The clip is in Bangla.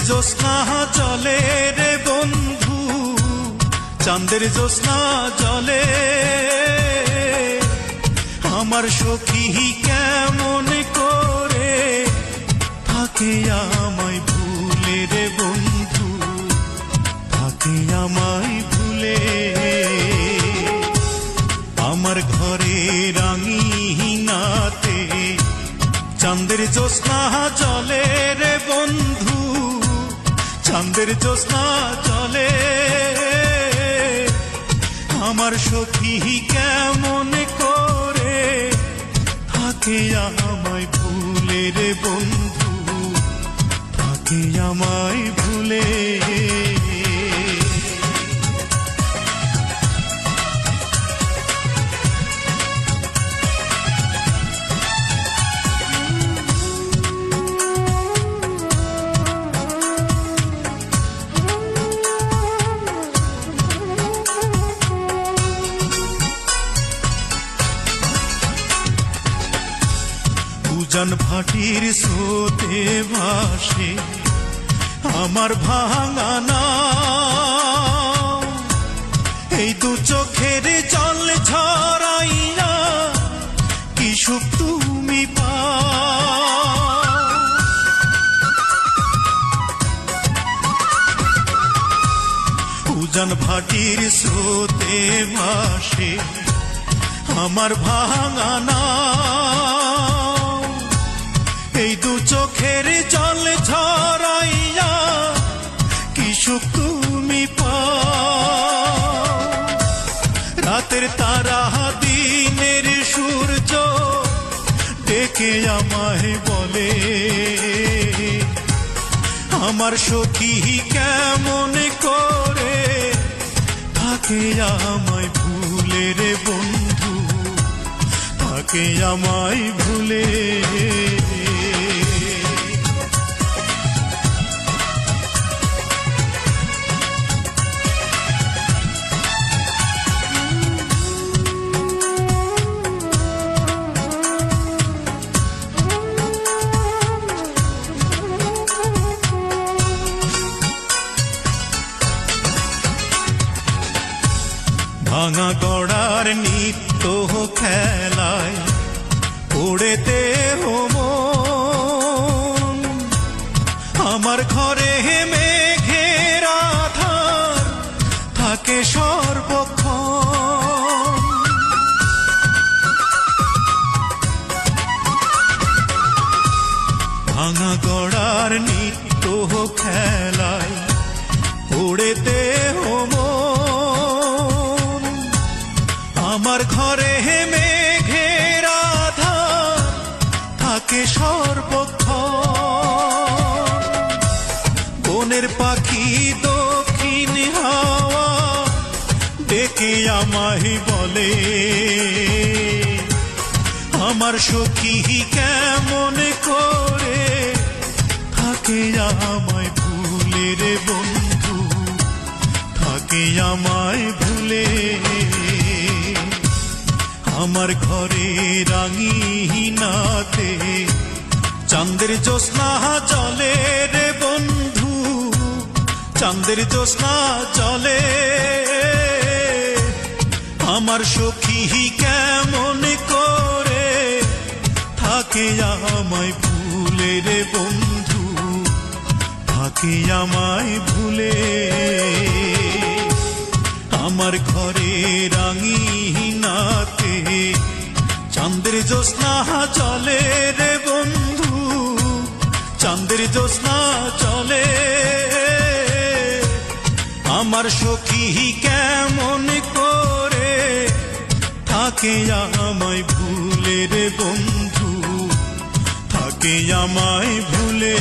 জ্যোৎস্না জলে রে বন্ধু, চাঁদের জ্যোৎস্না জলে আমার সখী কেমন করে থাকে আমায় ভুলে রে বন্ধু, থাকে আমায় ভুলে। আমার ঘরে রাঙিনাতে চাঁদের জ্যোৎস্না জলে রে বন্ধু, চাঁদের জ্যোৎস্না জলে আমার সখী কেমন করে থাকে আমায় ভুলে রে বন্ধু, থাকে আমায় ভুলে। উজান ভাটির স্রোতে ভাসে আমার ভাঙা নাও, এই দু চোখের জল ঝরাইয়া কি সুখ তুমি পাও। উজান ভাটির স্রোতে ভাসে আমার ভাঙা নাও, এই দু চোখের জল ঝরাইয়া কি সুখ তুমি পাও। রাতের তারা দিনের সূর্য ডেকে আমায় বলে আমার সখী কেমন করে থাকে আমায় ভুলে রে বন্ধু, থাকে আমায় ভুলে। ভাঙা গড়ার নিত্য খেলায় পড়েতে মন, আমার ঘরে মেঘের আধার থাকে সর্বক্ষণ। ভাঙা গড়ার নিত্য খেলায় পড়েতে মন, আমার ঘরে মেঘের আধার থাকে সর্বক্ষণ। বনের পাখি দক্ষিণ হাওয়া ডেকে আমায় বলে আমার সখী কেমন করে থাকে আমায় ভুলে রে বন্ধু, থাকে আমায় ভুলে। আমার ঘরে রাঙিনাতে চাঁদের জ্যোৎস্না জলে রে বন্ধু, চাঁদের জ্যোৎস্না জলে আমার সখী কেমন করে থাকে আমায় ভুলে রে বন্ধু, থাকে আমায় ভুলে। আমার ঘরে রাঙিনাতে চাঁদের জ্যোৎস্না জলে রে বন্ধু, চাঁদের জ্যোৎস্না জলে আমার সখী কেমন করে থাকে আমায় ভুলে রে বন্ধু, থাকে আমায় ভুলে।